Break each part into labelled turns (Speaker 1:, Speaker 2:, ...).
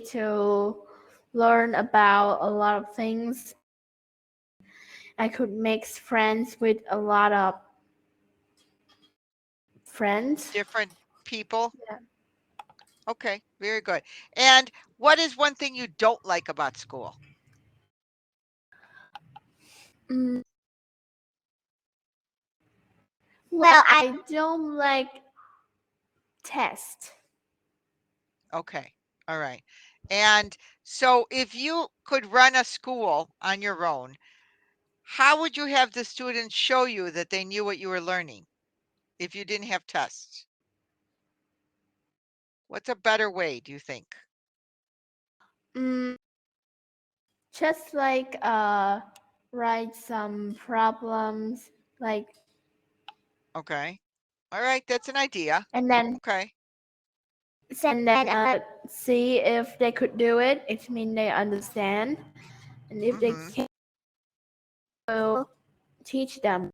Speaker 1: opportunity to learn about a lot of things. I could make friends with a lot of friends.
Speaker 2: Different people?
Speaker 1: Yeah.
Speaker 2: Okay, very good. And what is one thing you don't like about school?
Speaker 1: Mm, well, I don't like tests.
Speaker 2: Okay. All right. And so if you could run a school on your own, how would you have the students show you that they knew what you were learning if you didn't have tests? What's a better way, do you think?
Speaker 1: Mm, just like write some problems, like,
Speaker 2: Okay. All right, that's an idea.
Speaker 1: and then
Speaker 2: Okay.
Speaker 1: see if they could do it. It means they understand, and if they
Speaker 2: Mhm.
Speaker 1: can, will teach them.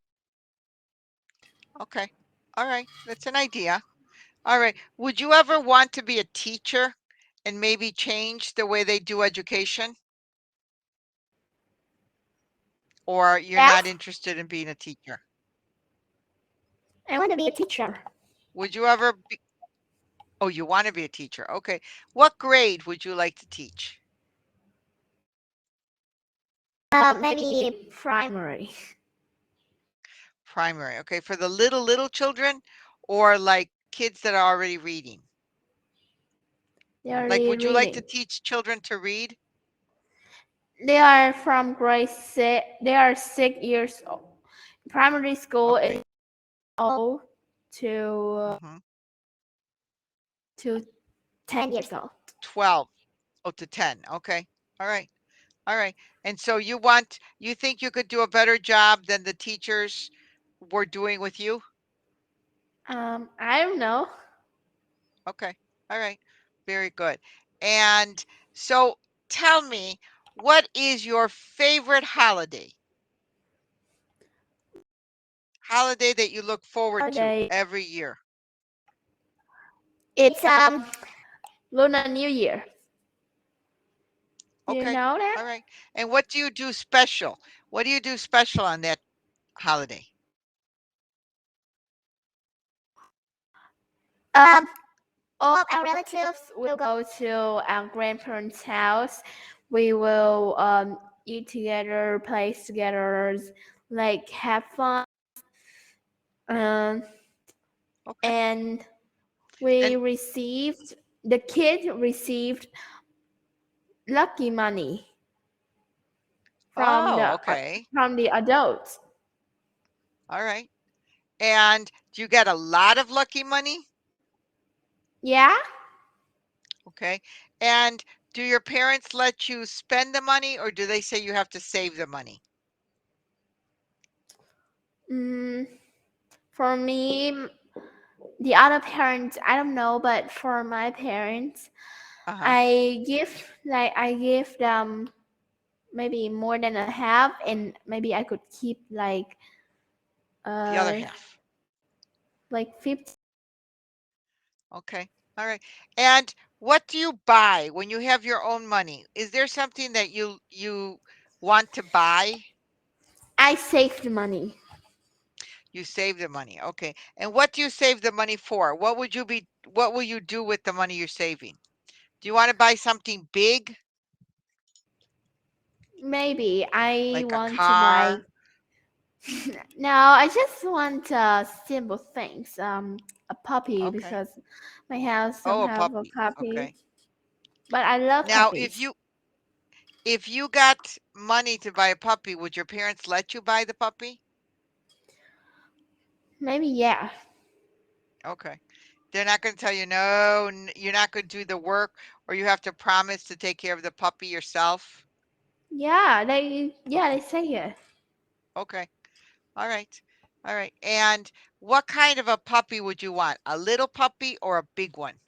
Speaker 2: Okay. All right, that's an idea. All right. Would you ever want to be a teacher and maybe change the way they do education? Or you're not
Speaker 1: Yes,
Speaker 2: interested in being a teacher?
Speaker 1: I want to be a teacher.
Speaker 2: Would you ever be Oh, you want to be a teacher. Okay. What grade would you like to teach?
Speaker 1: Maybe primary.
Speaker 2: Primary. Okay. For the little children or like kids that are already reading?
Speaker 1: They are
Speaker 2: Like, would you like to
Speaker 1: reading.
Speaker 2: teach children to read?
Speaker 1: They are from grade 6. They are 6 years old. Primary school is
Speaker 2: Okay.
Speaker 1: old to
Speaker 2: Hmm.
Speaker 1: 10 years old.
Speaker 2: 12. Oh, to 10. Okay. All right. All right. And so you think you could do a better job than the teachers were doing with you?
Speaker 1: I don't know.
Speaker 2: Okay. All right. Very good. And so tell me, what is your favorite holiday? Holiday that you look forward to
Speaker 1: Holiday.
Speaker 2: every year?
Speaker 1: It's Lunar New Year. Do you
Speaker 2: Okay.
Speaker 1: know that?
Speaker 2: All right. And what do you do special? What do you do special on that holiday?
Speaker 1: Um, all of our relatives will go to our grandparents' house. We will eat together, play together, like have fun. Um,
Speaker 2: Okay.
Speaker 1: and we
Speaker 2: And
Speaker 1: received the kid received lucky money from
Speaker 2: oh,
Speaker 1: the
Speaker 2: okay.
Speaker 1: adults.
Speaker 2: All right. And do you get a lot of lucky money?
Speaker 1: Yeah.
Speaker 2: Okay. And do your parents let you spend the money or do they say you have to save the money?
Speaker 1: Mm, for me, the other parents, I don't know, but for my parents,
Speaker 2: Uh-huh.
Speaker 1: I give them maybe more than a half, and maybe I could keep
Speaker 2: The other
Speaker 1: uh
Speaker 2: half.
Speaker 1: like 50.
Speaker 2: Okay. All right. And what do you buy when you have your own money? Is there something that you want to buy?
Speaker 1: I saved money.
Speaker 2: You save the money. Okay. And what do you save the money for? What will you do with the money you're saving? Do you want to buy something big
Speaker 1: Maybe I
Speaker 2: like a
Speaker 1: want to buy.
Speaker 2: car?
Speaker 1: No, I just want simple things. A puppy
Speaker 2: Okay.
Speaker 1: because my house don't
Speaker 2: Oh, a
Speaker 1: have a
Speaker 2: puppy.
Speaker 1: puppy,
Speaker 2: Okay.
Speaker 1: but I love
Speaker 2: Now,
Speaker 1: puppies.
Speaker 2: if you got money to buy a puppy, would your parents let you buy the puppy?
Speaker 1: Maybe yeah,
Speaker 2: Okay. They're not going to tell you no, you're not going to do the work, or you have to promise to take care of the puppy yourself.
Speaker 1: they
Speaker 2: Okay.
Speaker 1: say it.
Speaker 2: Okay. All right. All right. And what kind of a puppy would you want? A little puppy or a big one?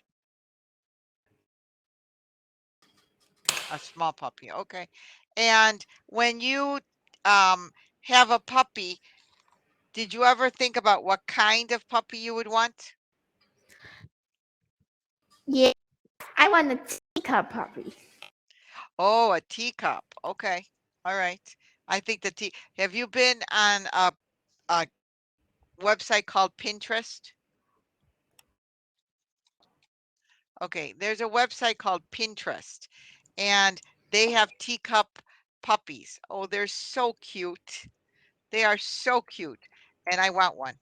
Speaker 2: A small puppy. Okay. And when you um, have a puppy, did you ever think about what kind of puppy you would want?
Speaker 1: Yeah, I want a teacup puppy.
Speaker 2: Oh, a teacup. Okay. All right. I think the tea. Have you been on a website called Pinterest? Okay, there's a website called Pinterest, and they have teacup puppies. Oh, they're so cute. They are so cute, and I want one.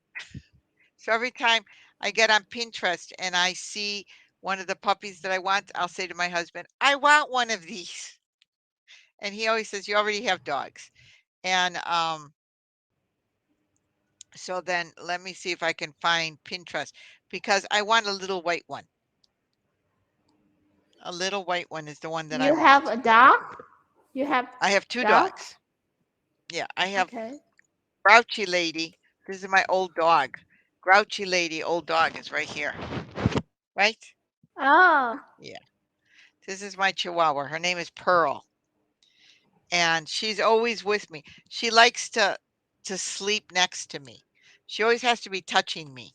Speaker 2: So every time I get on Pinterest and I see one of the puppies that I want, I'll say to my husband, "I want one of these." And he always says, "You already have dogs." And so then let me see if I can find Pinterest because I want a little white one. A little white one is the one that I
Speaker 1: You have
Speaker 2: want.
Speaker 1: a dog? You have
Speaker 2: I have two
Speaker 1: dogs?
Speaker 2: dogs. Yeah, I have
Speaker 1: Okay.
Speaker 2: Grouchy Lady. This is my old dog. Grouchy Lady, old dog is right here. Right?
Speaker 1: Oh,
Speaker 2: Yeah. This is my Chihuahua. Her name is Pearl. And she's always with me. She likes to sleep next to me. She always has to be touching me.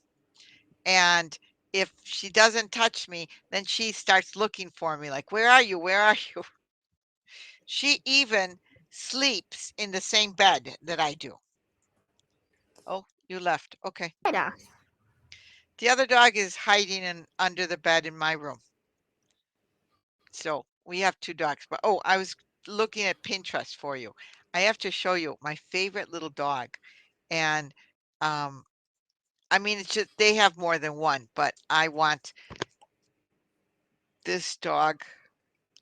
Speaker 2: And if she doesn't touch me, then she starts looking for me like, "Where are you? Where are you?" She even sleeps in the same bed that I do. Oh, you left. Okay.
Speaker 1: my dogs.
Speaker 2: The other dog is hiding in under the bed in my room. So we have two dogs. But oh, I was looking at Pinterest for you. I have to show you my favorite little dog. And um, I mean, it's just they have more than one, but I want this dog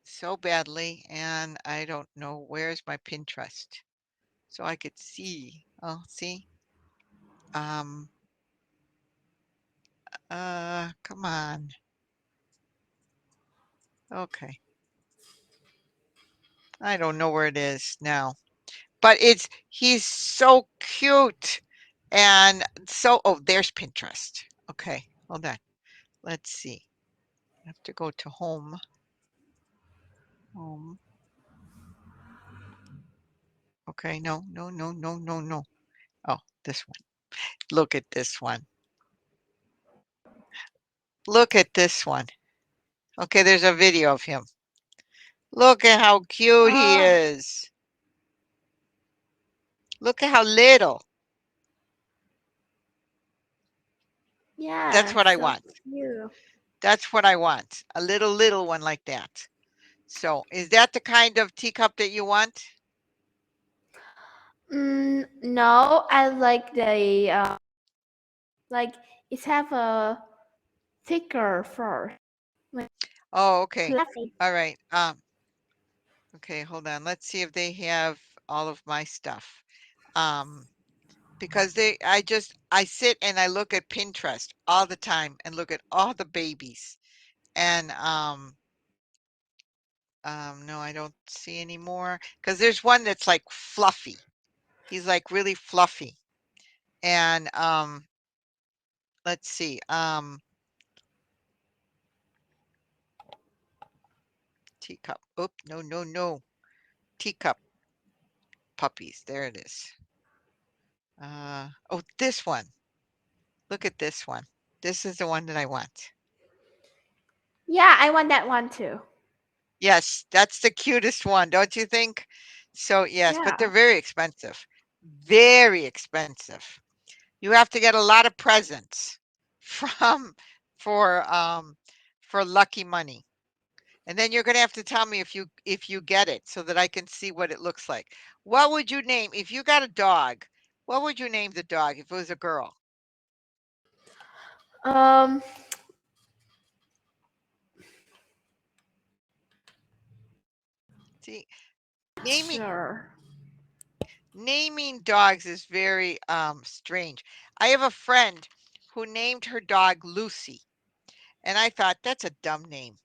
Speaker 2: so badly, and I don't know where's my Pinterest so I could see. Oh, see? Um, come on. Okay. I don't know where it is now. But he's so cute. And so oh, there's Pinterest. Okay, hold on. Let's see. I have to go to home. Home. Okay, no, no, no, no, no, no. Oh, this one. Look at this one. Look at this one. Okay, there's a video of him. Look at how cute he
Speaker 1: Oh,
Speaker 2: is. Look at how little. That's
Speaker 1: yeah,
Speaker 2: what I
Speaker 1: so
Speaker 2: want.
Speaker 1: cute.
Speaker 2: That's what I want. A little one like that. So, is that the kind of teacup that you want?
Speaker 1: No, I like the like it have a thicker fur, like
Speaker 2: Oh, okay.
Speaker 1: fluffy.
Speaker 2: All right. Okay, hold on. Let's see if they have all of my stuff. Um, because I sit and I look at Pinterest all the time and look at all the babies. And no, I don't see any more. Because there's one that's like fluffy. He's like really fluffy. And let's see. Teacup. Oop, no, no, no. Teacup puppies. There it is. Oh, this one. Look at this one. This is the one that I want.
Speaker 1: Yeah, I want that one too.
Speaker 2: Yes, that's the cutest one, don't you think? So, yes, but they're
Speaker 1: Yeah,
Speaker 2: very expensive. Very expensive. You have to get a lot of presents from for um for lucky money. And then you're going to have to tell me if you get it so that I can see what it looks like. What would you name if you got a dog? What would you name the dog if it was a girl?
Speaker 1: um,
Speaker 2: See, naming
Speaker 1: sure.
Speaker 2: naming dogs is very strange. I have a friend who named her dog Lucy, and I thought that's a dumb name.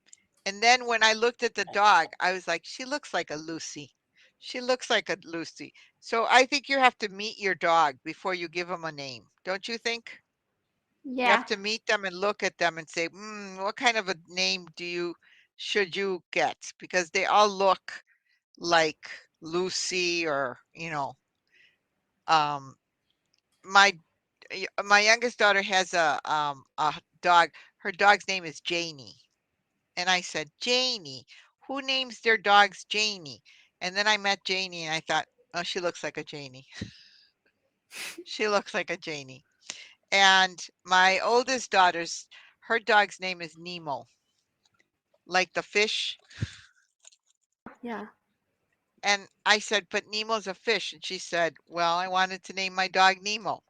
Speaker 2: And then when I looked at the dog, I was like, she looks like a Lucy. She looks like a Lucy. So I think you have to meet your dog before you give him a name. Don't you think? You have
Speaker 1: Yeah,
Speaker 2: to meet them and look at them and say, what kind of a name should you get? Because they all look like Lucy or, um, my my youngest daughter has a dog. Her dog's name is Janie. And I said, Janie. Who names their dogs Janie? And then I met Janie and I thought, oh, she looks like a Janie. She looks like a Janie. And my oldest daughter's, her dog's name is Nemo, like the fish.
Speaker 1: Yeah.
Speaker 2: And I said, but Nemo's a fish. And she said, well, I wanted to name my dog Nemo.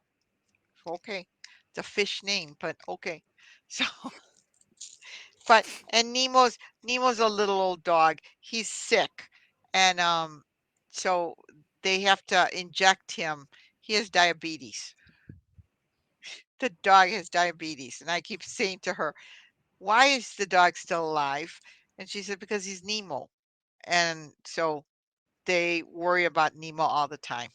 Speaker 2: Okay. It's a fish name, but okay. So, but and Nemo's a little old dog. He's sick. And so they have to inject him. He has diabetes. The dog has diabetes. And I keep saying to her, why is the dog still alive? And she said, because he's Nemo. And so they worry about Nemo all the time.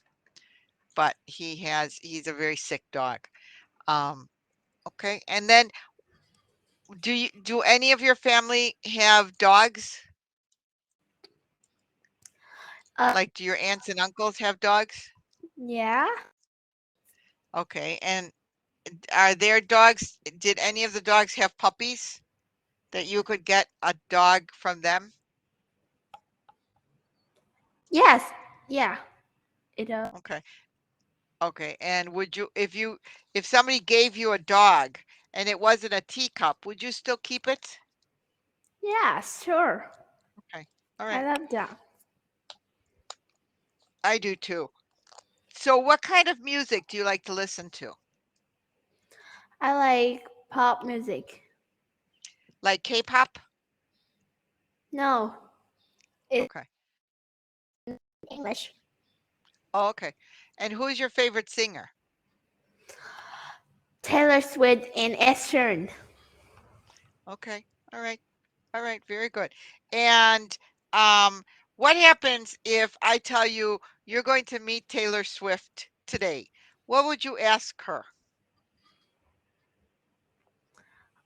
Speaker 2: But he's a very sick dog. Um, okay. And then do any of your family have dogs? Like do your aunts and uncles have dogs?
Speaker 1: Yeah.
Speaker 2: Okay. And are their dogs, did any of the dogs have puppies that you could get a dog from them?
Speaker 1: Yes. Yeah. It
Speaker 2: Okay. Okay. And would you if somebody gave you a dog and it wasn't a teacup, would you still keep it?
Speaker 1: Yeah, sure.
Speaker 2: Okay. All
Speaker 1: I
Speaker 2: right.
Speaker 1: love that.
Speaker 2: I do too. So what kind of music do you like to listen to?
Speaker 1: I like pop music.
Speaker 2: Like K-pop?
Speaker 1: No, it's
Speaker 2: Okay.
Speaker 1: English.
Speaker 2: Oh, okay. And who's your favorite singer?
Speaker 1: Taylor Swift and Ed Sheeran.
Speaker 2: Okay. All right. All right. Very good. And um, what happens if I tell you you're going to meet Taylor Swift today? What would you ask her?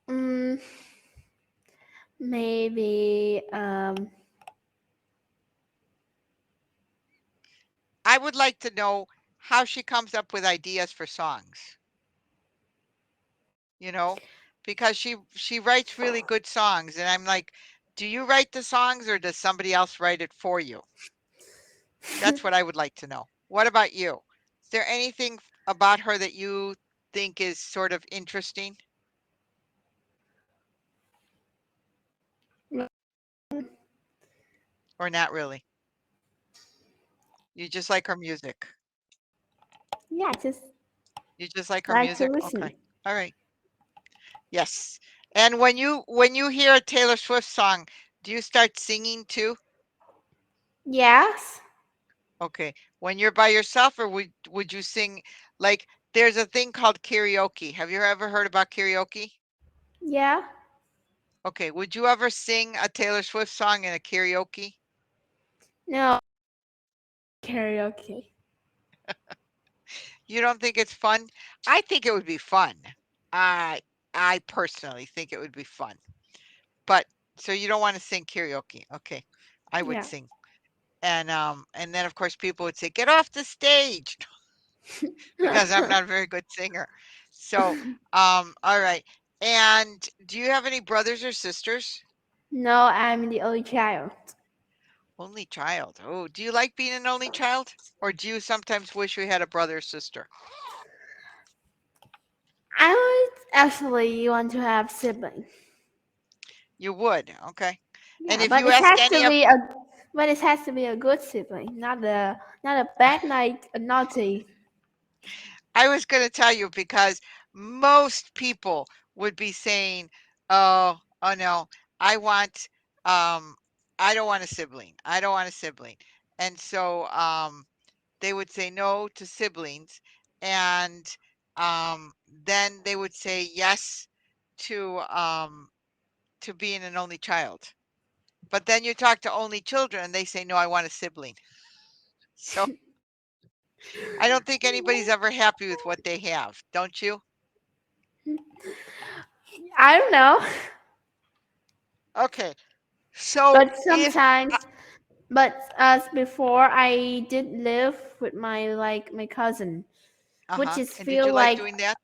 Speaker 1: Mm, maybe
Speaker 2: I would like to know how she comes up with ideas for songs, you know, because she writes really good songs and I'm like, do you write the songs or does somebody else write it for you? That's what I would like to know. What about you? Is there anything about her that you think is sort of interesting or not really? You just like her music.
Speaker 1: yeah, just
Speaker 2: You just like her
Speaker 1: like to
Speaker 2: music?
Speaker 1: listen.
Speaker 2: Okay. All right. Yes. And when you hear a Taylor Swift song, do you start singing too?
Speaker 1: Yes.
Speaker 2: Okay. When you're by yourself or would you sing like there's a thing called karaoke. Have you ever heard about karaoke?
Speaker 1: Yeah.
Speaker 2: Okay. Would you ever sing a Taylor Swift song in a karaoke?
Speaker 1: No karaoke.
Speaker 2: You don't think it's fun? I think it would be fun. I I personally think it would be fun. But so you don't want to sing karaoke. Okay. I would
Speaker 1: Yeah.
Speaker 2: sing. And then of course people would say, "Get off the stage," because I'm not a very good singer. So, all right. And do you have any brothers or sisters?
Speaker 1: No, I'm the only child.
Speaker 2: Only child. Oh, do you like being an only child? Or do you sometimes wish you had a brother or sister?
Speaker 1: I would actually want to have siblings.
Speaker 2: You would, okay. And
Speaker 1: Yeah,
Speaker 2: if
Speaker 1: but
Speaker 2: you
Speaker 1: it
Speaker 2: ask
Speaker 1: has
Speaker 2: any
Speaker 1: to
Speaker 2: of
Speaker 1: be a good sibling, not a bad like a naughty.
Speaker 2: I was going to tell you because most people would be saying, "Oh, oh no, I want, um, I don't want a sibling. I don't want a sibling." And so they would say no to siblings, and then they would say yes to being an only child. But then you talk to only children, and they say no, I want a sibling. So I don't think anybody's ever happy with what they have, don't you?
Speaker 1: I don't know,
Speaker 2: Okay. So
Speaker 1: but
Speaker 2: if
Speaker 1: sometimes, but as before, I did live with my cousin, which
Speaker 2: uh-huh.
Speaker 1: is
Speaker 2: And did you
Speaker 1: feel
Speaker 2: like
Speaker 1: like
Speaker 2: doing that?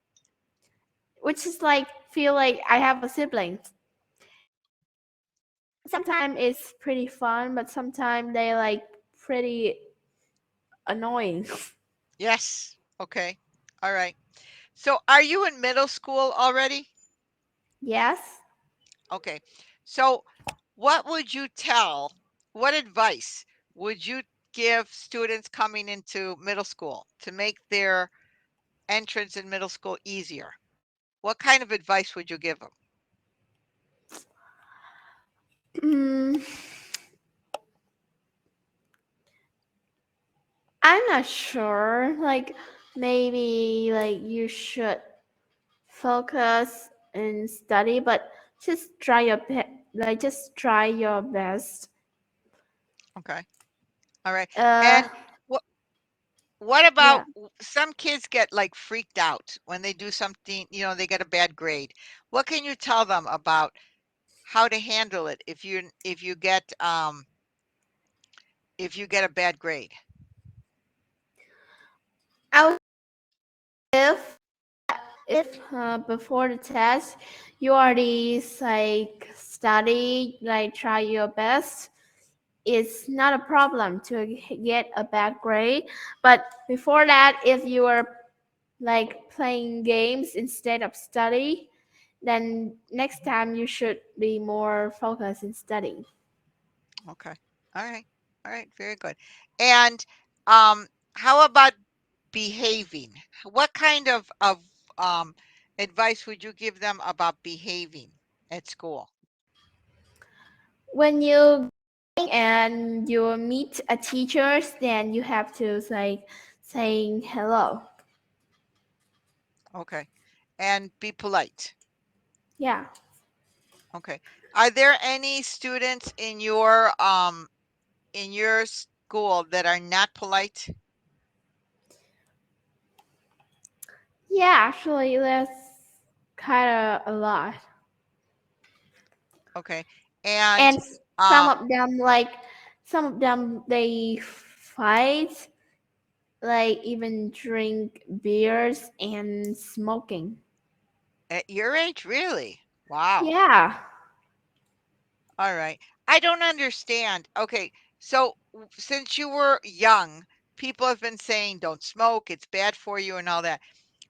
Speaker 1: which is like feel like I have a sibling. sometimes it's pretty fun, but sometimes they like pretty annoying.
Speaker 2: Yes. Okay. All right. So are you in middle school already?
Speaker 1: Yes.
Speaker 2: Okay. So what would you tell, what advice would you give students coming into middle school to make their entrance in middle school easier? What kind of advice would you give them?
Speaker 1: Mm, I'm not sure. Like maybe like you should focus and study, but just try your best.
Speaker 2: Okay. All right.
Speaker 1: Uh,
Speaker 2: And what what about
Speaker 1: yeah.
Speaker 2: some kids get like freaked out when they do something, they get a bad grade. What can you tell them about how to handle it if you get a bad grade?
Speaker 1: I would if before the test you already like study, like try your best. It's not a problem to get a bad grade, but before that, if you are like playing games instead of study, then next time you should be more focused in studying.
Speaker 2: Okay. All right. All right. Very good. And um, how about behaving? What kind of advice would you give them about behaving at school?
Speaker 1: When you and you meet a teachers, then you have to like saying hello.
Speaker 2: Okay. And be polite.
Speaker 1: Yeah.
Speaker 2: Okay. Are there any students in your school that are not polite?
Speaker 1: Yeah, actually that's kind of a lot.
Speaker 2: Okay. And
Speaker 1: And some
Speaker 2: um
Speaker 1: of them like some of them they fight, like even drink beers and smoking.
Speaker 2: at your age, really? Wow.
Speaker 1: Yeah,
Speaker 2: All right. I don't understand. Okay. So since you were young, people have been saying don't smoke, it's bad for you and all that.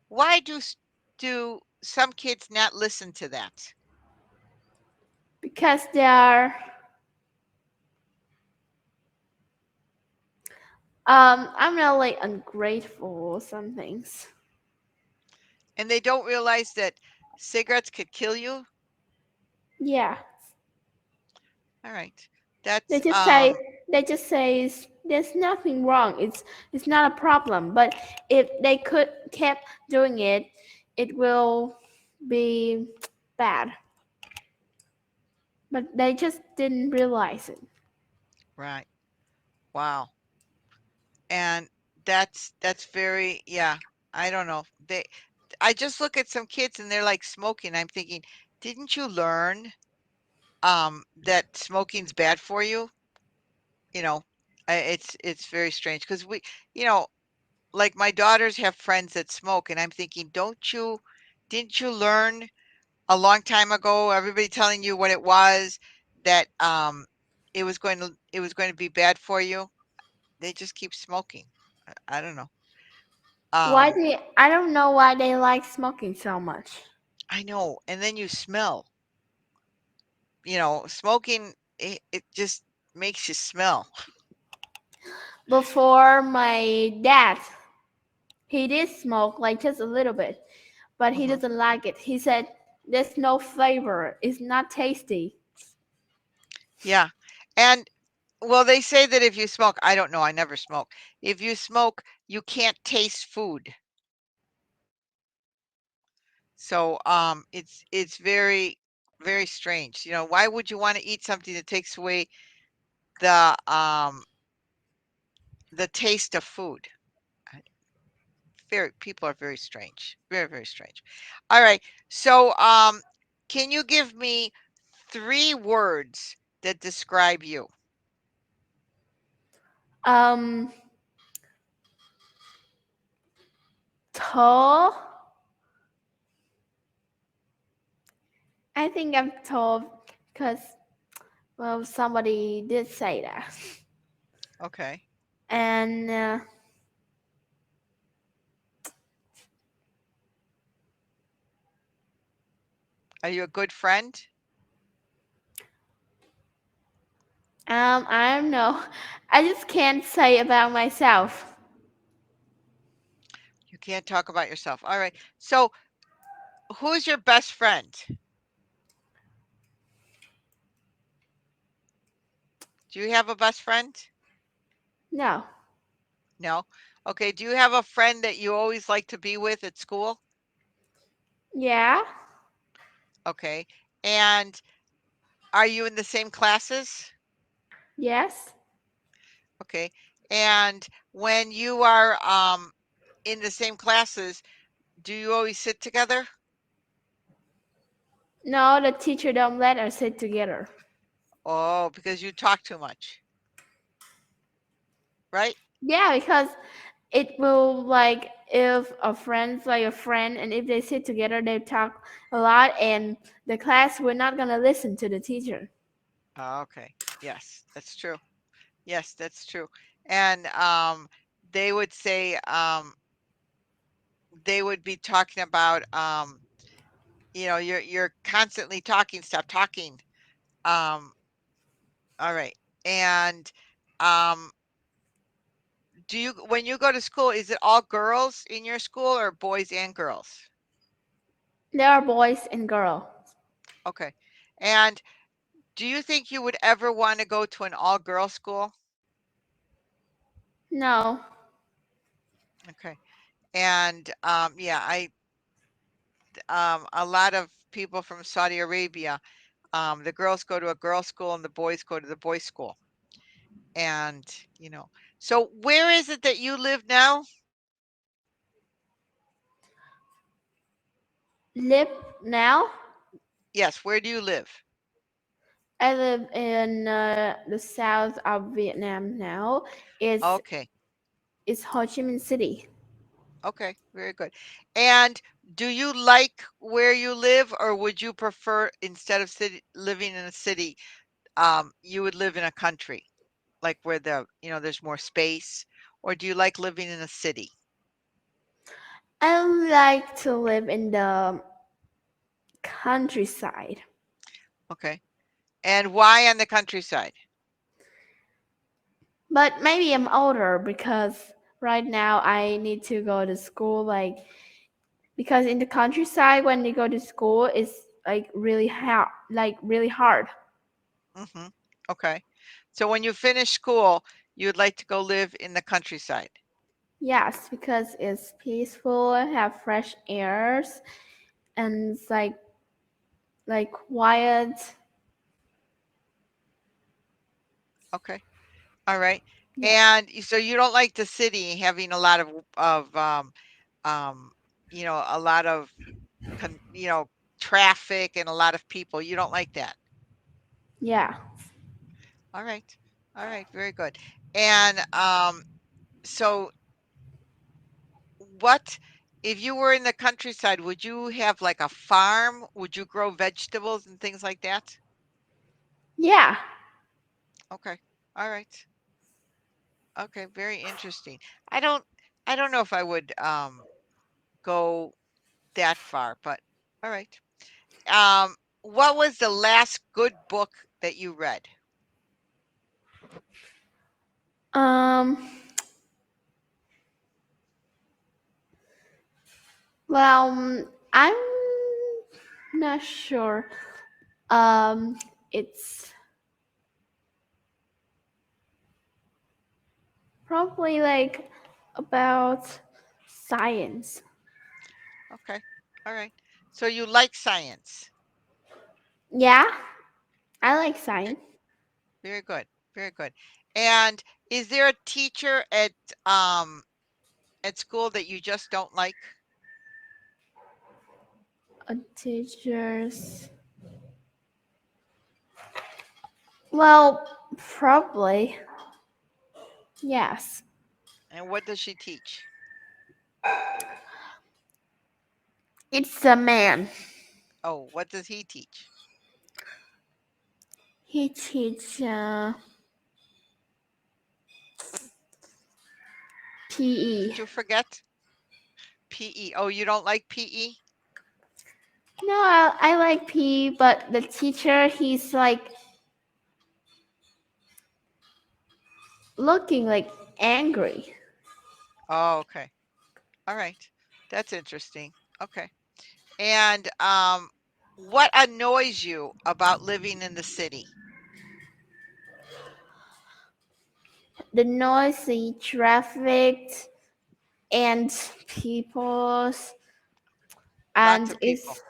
Speaker 2: Why do some kids not listen to that?
Speaker 1: because they are I'm really ungrateful or some things.
Speaker 2: And they don't realize that cigarettes could kill you?
Speaker 1: Yeah,
Speaker 2: All right.
Speaker 1: they
Speaker 2: That's
Speaker 1: just say they just say there's nothing wrong. It's not a problem. But if they could kept doing it, it will be bad. But they just didn't realize it.
Speaker 2: right. Wow. And that's very, yeah, I don't know. I just look at some kids and they're like smoking. I'm thinking, didn't you learn that smoking's bad for you? You know, it's very strange because you know, like my daughters have friends that smoke, and I'm thinking, didn't you learn a long time ago, everybody telling you what it was, that it was going to be bad for you? They just keep smoking. I don't know. Um,
Speaker 1: I don't know why they like smoking so much.
Speaker 2: I know. And then you smell, smoking, it just makes you smell.
Speaker 1: Before my dad, he did smoke like just a little bit, but he
Speaker 2: Mhm.
Speaker 1: doesn't like it. He said there's no flavor. It's not tasty.
Speaker 2: Yeah. And well, they say that if you smoke, I don't know, I never smoke. If you smoke, you can't taste food. So it's very, very strange. Why would you want to eat something that takes away the the taste of food? I- Very people are very strange. Very, very strange. All right. So can you give me three words that describe you?
Speaker 1: Um, tall. I think I'm tall because Well, somebody did say that.
Speaker 2: Okay.
Speaker 1: And
Speaker 2: Are you a good friend?
Speaker 1: I don't know. I just can't say about myself.
Speaker 2: You can't talk about yourself. All right. So, who's your best friend? Do you have a best friend?
Speaker 1: No.
Speaker 2: No. Okay. Do you have a friend that you always like to be with at school?
Speaker 1: Yeah.
Speaker 2: Okay. And are you in the same classes?
Speaker 1: Yes.
Speaker 2: Okay. And when you are in the same classes, do you always sit together?
Speaker 1: No, the teacher don't let us sit together.
Speaker 2: Oh, because you talk too much, right?
Speaker 1: Yeah, because it will like if a friend's like a friend, and if they sit together, they talk a lot, and the class we're not gonna listen to the teacher.
Speaker 2: Oh, okay. Yes, that's true. Yes, that's true. And they would say they would be talking about you're constantly talking, stop talking. Um, all right. And um, do you when you go to school, is it all girls in your school or boys and girls?
Speaker 1: There are boys and girls.
Speaker 2: Okay. And do you think you would ever want to go to an all-girl school?
Speaker 1: No.
Speaker 2: Okay. And yeah, I a lot of people from Saudi Arabia, the girls go to a girls' school and the boys go to the boys' school. And, you know, so where is it that you live now?
Speaker 1: Live now.
Speaker 2: Yes, where do you live?
Speaker 1: I live in the south of Vietnam now. It's
Speaker 2: Okay.
Speaker 1: it's Ho Chi Minh City.
Speaker 2: Okay, very good. And do you like where you live, or would you prefer instead of living in a city, you would live in a country, like where there's more space, or do you like living in a city?
Speaker 1: I like to live in the countryside,
Speaker 2: Okay. And why on the countryside?
Speaker 1: but maybe I'm older because right now I need to go to school. Like because in the countryside, when you go to school, it's like really hard.
Speaker 2: Mhm. Okay. So when you finish school, you would like to go live in the countryside.
Speaker 1: Yes, because it's peaceful, have fresh airs, and it's like quiet.
Speaker 2: Okay. All right.
Speaker 1: Yeah,
Speaker 2: And so you don't like the city having a lot of um a lot of traffic and a lot of people. You don't like that.
Speaker 1: yeah.
Speaker 2: All right. All right. Very good. And so what if you were in the countryside, would you have like a farm? Would you grow vegetables and things like that?
Speaker 1: Yeah.
Speaker 2: Okay. All right. Okay, very interesting. I don't I don't know if I would go that far, but all right. What was the last good book that you read?
Speaker 1: Um. Well, I'm not sure. It's probably like about science.
Speaker 2: Okay. All right. So you like science.
Speaker 1: Yeah, I like science.
Speaker 2: Very good. Very good. And is there a teacher um at school that you just don't like?
Speaker 1: Teachers. Well, probably yes.
Speaker 2: And what does she teach?
Speaker 1: It's a man.
Speaker 2: Oh, what does he teach?
Speaker 1: He teach PE.
Speaker 2: Did you forget? PE. Oh, you don't like PE?
Speaker 1: No, I like PE, but the teacher, he's like looking like angry.
Speaker 2: Oh, okay. All right. That's interesting. Okay. And what annoys you about living in the city?
Speaker 1: The noisy traffic and people's
Speaker 2: Lots
Speaker 1: and
Speaker 2: of people.
Speaker 1: it's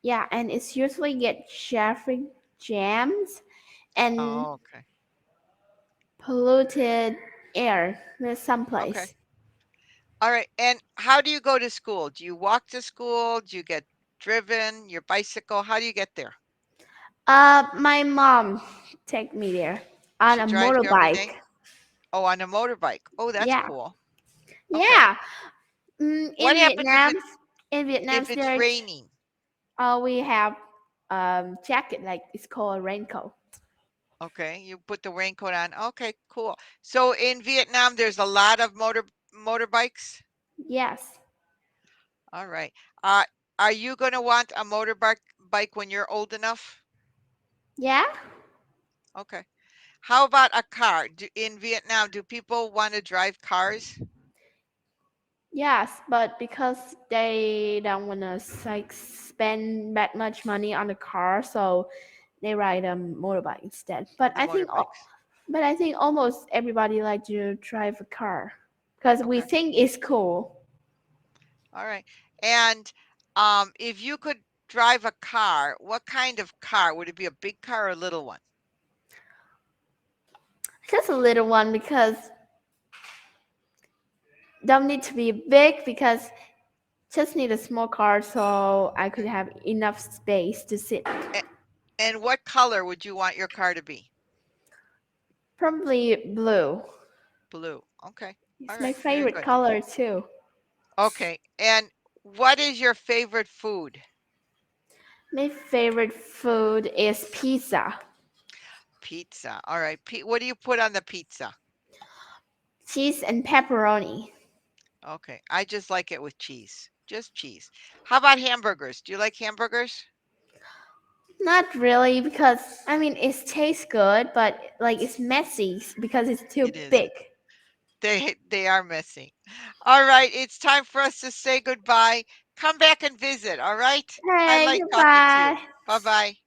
Speaker 1: yeah, and it's usually get traffic jams and
Speaker 2: Oh, okay.
Speaker 1: polluted air in some
Speaker 2: Okay.
Speaker 1: place.
Speaker 2: All right. And how do you go to school? Do you walk to school? Do you get driven? Your bicycle? How do you get there?
Speaker 1: My mom take me there on
Speaker 2: She
Speaker 1: a
Speaker 2: drives you every
Speaker 1: motorbike.
Speaker 2: day? Oh, on a motorbike. Oh, that's
Speaker 1: Yeah,
Speaker 2: cool. Okay.
Speaker 1: yeah.
Speaker 2: What happens
Speaker 1: In Vietnam,
Speaker 2: if it's
Speaker 1: there
Speaker 2: raining?
Speaker 1: we have jacket like it's called a raincoat.
Speaker 2: Okay, you put the raincoat on. Okay, cool. So in Vietnam, there's a lot of motorbikes.
Speaker 1: Yes,
Speaker 2: All right. Uh, are you going to want a motorbike when you're old enough?
Speaker 1: yeah,
Speaker 2: Okay. How about a car? In Vietnam, do people want to drive cars?
Speaker 1: yes. But because they don't wanna like spend that much money on the car, so they ride a motorbike instead.
Speaker 2: The motorbikes.
Speaker 1: But I think almost everybody like to drive a car because we
Speaker 2: Okay.
Speaker 1: think it's cool.
Speaker 2: All right. And if you could drive a car, what kind of car? Would it be a big car or a little one?
Speaker 1: Just a little one because don't need to be big because just need a small car so I could
Speaker 2: Okay.
Speaker 1: have enough space to sit.
Speaker 2: A- And what color would you want your car to be?
Speaker 1: Probably blue.
Speaker 2: Blue. Okay. All
Speaker 1: It's my
Speaker 2: right. Very
Speaker 1: favorite
Speaker 2: good.
Speaker 1: color too.
Speaker 2: Okay. And what is your favorite food?
Speaker 1: My favorite food is pizza.
Speaker 2: Pizza. All right. What do you put on the pizza?
Speaker 1: Cheese and pepperoni.
Speaker 2: Okay. I just like it with cheese. Just cheese. How about hamburgers? Do you like hamburgers?
Speaker 1: Not really because I mean it tastes good, but like it's messy because it's too
Speaker 2: It is.
Speaker 1: big.
Speaker 2: They are missing. All right. It's time for us to say goodbye. Come back and visit. All right. I
Speaker 1: Hey,
Speaker 2: like talking to you.
Speaker 1: goodbye.
Speaker 2: Bye bye.